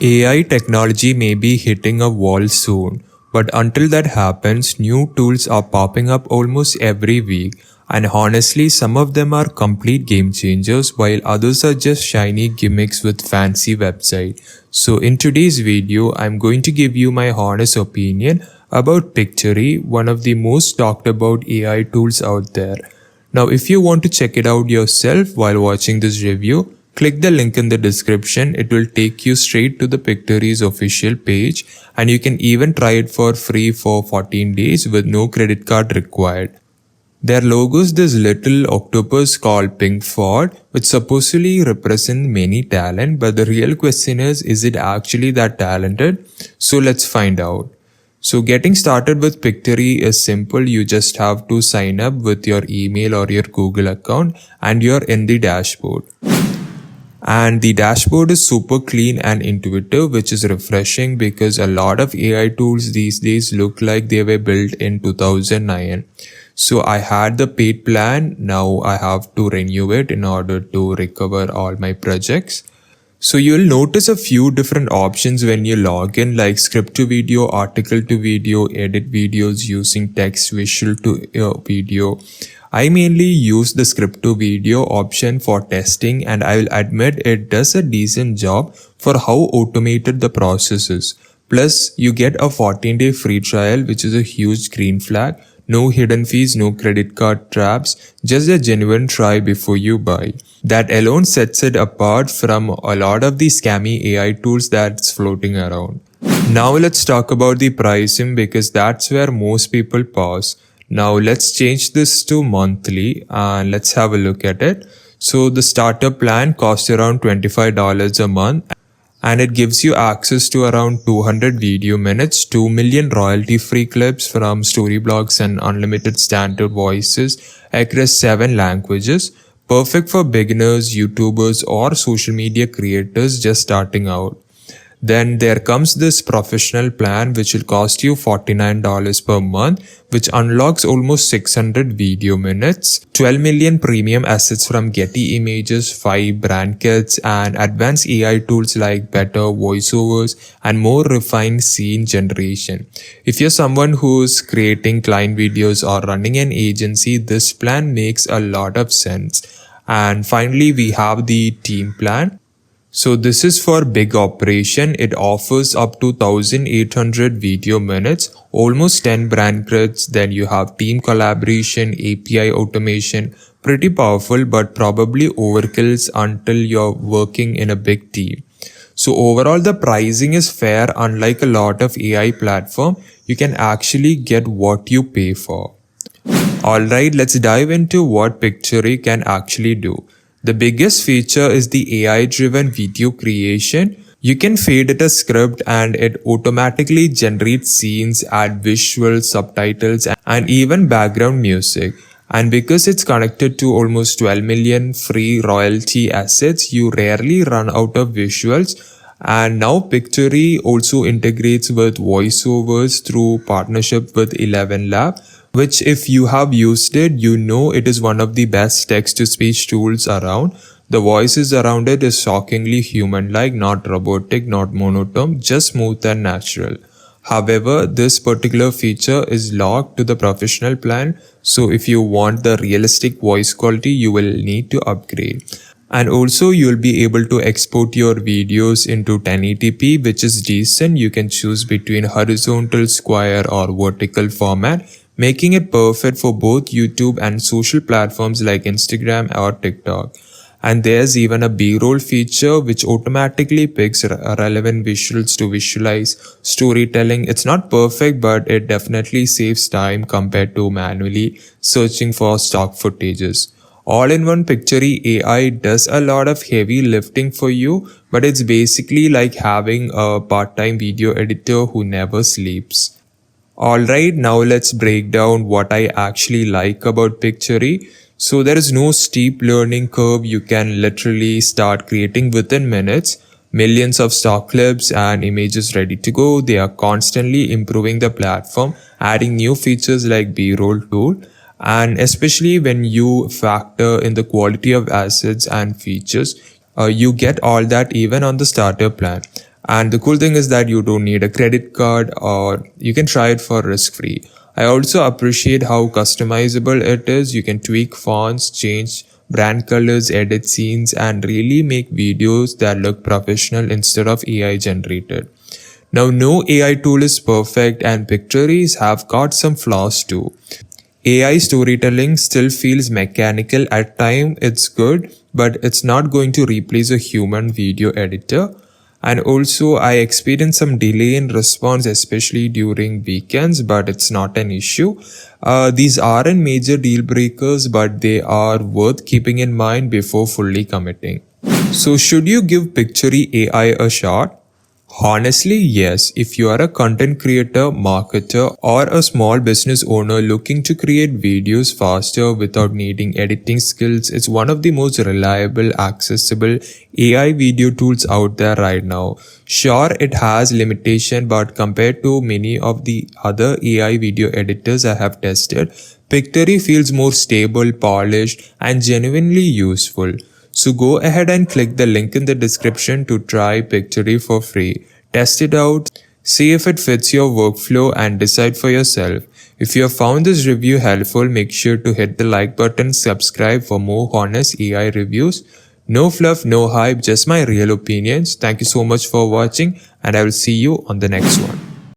AI technology may be hitting a wall soon, but until that happens, new tools are popping up almost every week, and honestly, some of them are complete game changers while others are just shiny gimmicks with fancy website. So in today's video, I'm going to give you my honest opinion about Pictory, one of the most talked about AI tools out there. Now, if you want to check it out yourself while watching this review, click the link in the description. It will take you straight to the Pictory's official page, and you can even try it for free for 14 days with no credit card required. Their logo is this little octopus called Pinkford, which supposedly represents many talent, but the real question is it actually that talented? So let's find out. So getting started with Pictory is simple. You just have to sign up with your email or your Google account and you're in the dashboard. And the dashboard is super clean and intuitive, which is refreshing because a lot of AI tools these days look like they were built in 2009. So I had the paid plan. Now I have to renew it in order to recover all my projects. So you'll notice a few different options when you log in, like script to video, article to video, edit videos using text, visual to video. I mainly use the script to video option for testing, and I will admit it does a decent job for how automated the process is. Plus, you get a 14-day free trial, which is a huge green flag. No hidden fees, no credit card traps, just a genuine try before you buy. That alone sets it apart from a lot of the scammy AI tools that's floating around. Now let's talk about the pricing because that's where most people pause. Now let's change this to monthly and let's have a look at it. So the starter plan costs around $25 a month, and it gives you access to around 200 video minutes, 2 million royalty-free clips from storyblogs and unlimited standard voices across 7 languages, perfect for beginners, YouTubers or social media creators just starting out. Then there comes this professional plan which will cost you $49 per month, which unlocks almost 600 video minutes, 12 million premium assets from Getty Images, 5 brand kits, and advanced AI tools like better voiceovers and more refined scene generation. If you're someone who's creating client videos or running an agency, this plan makes a lot of sense. And finally, we have the team plan. So this is for big operation. It offers up to 1800 video minutes, almost 10 brand kits. Then you have team collaboration, API automation, pretty powerful but probably overkills until you're working in a big team. So overall the pricing is fair. Unlike a lot of AI platform, you can actually get what you pay for. Alright, let's dive into what Pictory can actually do. The biggest feature is the AI-driven video creation. You can feed it a script and it automatically generates scenes, add visuals, subtitles, and even background music. And because it's connected to almost 12 million free royalty assets, you rarely run out of visuals. And now Pictory also integrates with voiceovers through partnership with 11 Lab, which if you have used it, you know it is one of the best text-to-speech tools around. The voices around it is shockingly human-like, not robotic, not monotone, just smooth and natural. However, this particular feature is locked to the professional plan, so if you want the realistic voice quality, you will need to upgrade. And also you'll be able to export your videos into 1080p, which is decent. You can choose between horizontal, square or vertical format, making it perfect for both YouTube and social platforms like Instagram or TikTok. And there's even a B-roll feature which automatically picks relevant visuals to visualize storytelling. It's not perfect, but it definitely saves time compared to manually searching for stock footages. All-in-one Pictory AI does a lot of heavy lifting for you, but it's basically like having a part-time video editor who never sleeps. Alright, now let's break down what I actually like about Pictory. So there is no steep learning curve. You can literally start creating within minutes. Millions of stock clips and images ready to go. They are constantly improving the platform, adding new features like B-roll tool. And especially when you factor in the quality of assets and features, you get all that even on the starter plan. And the cool thing is that you don't need a credit card, or you can try it for risk free. I also appreciate how customizable it is. You can tweak fonts, change brand colors, edit scenes, and really make videos that look professional instead of AI generated. Now, no AI tool is perfect, and Pictories have got some flaws too. AI storytelling still feels mechanical at times. It's good, but it's not going to replace a human video editor. And also, I experienced some delay in response, especially during weekends, but it's not an issue. These aren't major deal breakers, but they are worth keeping in mind before fully committing. So, should you give Pictory AI a shot? Honestly, yes. If you are a content creator, marketer, or a small business owner looking to create videos faster without needing editing skills, it's one of the most reliable, accessible AI video tools out there right now. Sure, it has limitation, but compared to many of the other AI video editors I have tested, Pictory feels more stable, polished, and genuinely useful. So go ahead and click the link in the description to try Pictory for free. Test it out, see if it fits your workflow, and decide for yourself. If you have found this review helpful, make sure to hit the like button, subscribe for more honest AI reviews. No fluff, no hype, just my real opinions. Thank you so much for watching, and I will see you on the next one.